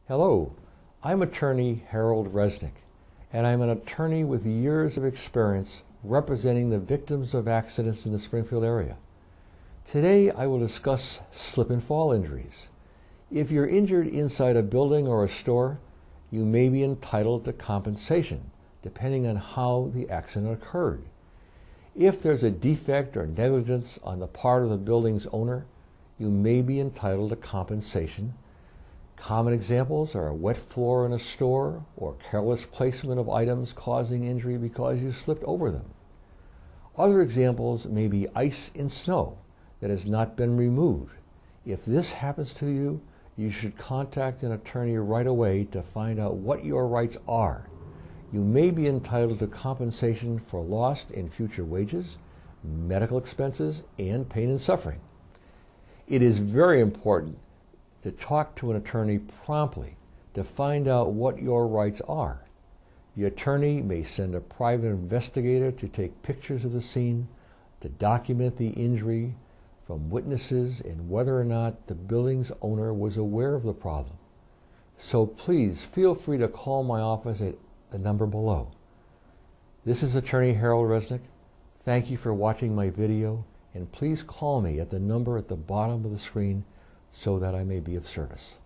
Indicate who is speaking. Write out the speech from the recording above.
Speaker 1: Hello, I'm attorney Harold Resnick, and I'm an attorney with years of experience representing the victims of accidents in the Springfield area. Today I will discuss slip and fall injuries. If you're injured inside a building or a store, you may be entitled to compensation, depending on how the accident occurred. If there's a defect or negligence on the part of the building's owner, you may be entitled to compensation. Common examples are a wet floor in a store or careless placement of items causing injury because you slipped over them. Other examples may be ice and snow that has not been removed. If this happens to you, you should contact an attorney right away to find out what your rights are. You may be entitled to compensation for lost and future wages, medical expenses, and pain and suffering. It is very important to talk to an attorney promptly to find out what your rights are. The attorney may send a private investigator to take pictures of the scene, to document the injury from witnesses and whether or not the building's owner was aware of the problem. So please feel free to call my office at the number below. This is attorney Harold Resnick. Thank you for watching my video, and please call me at the number at the bottom of the screen so that I may be of service.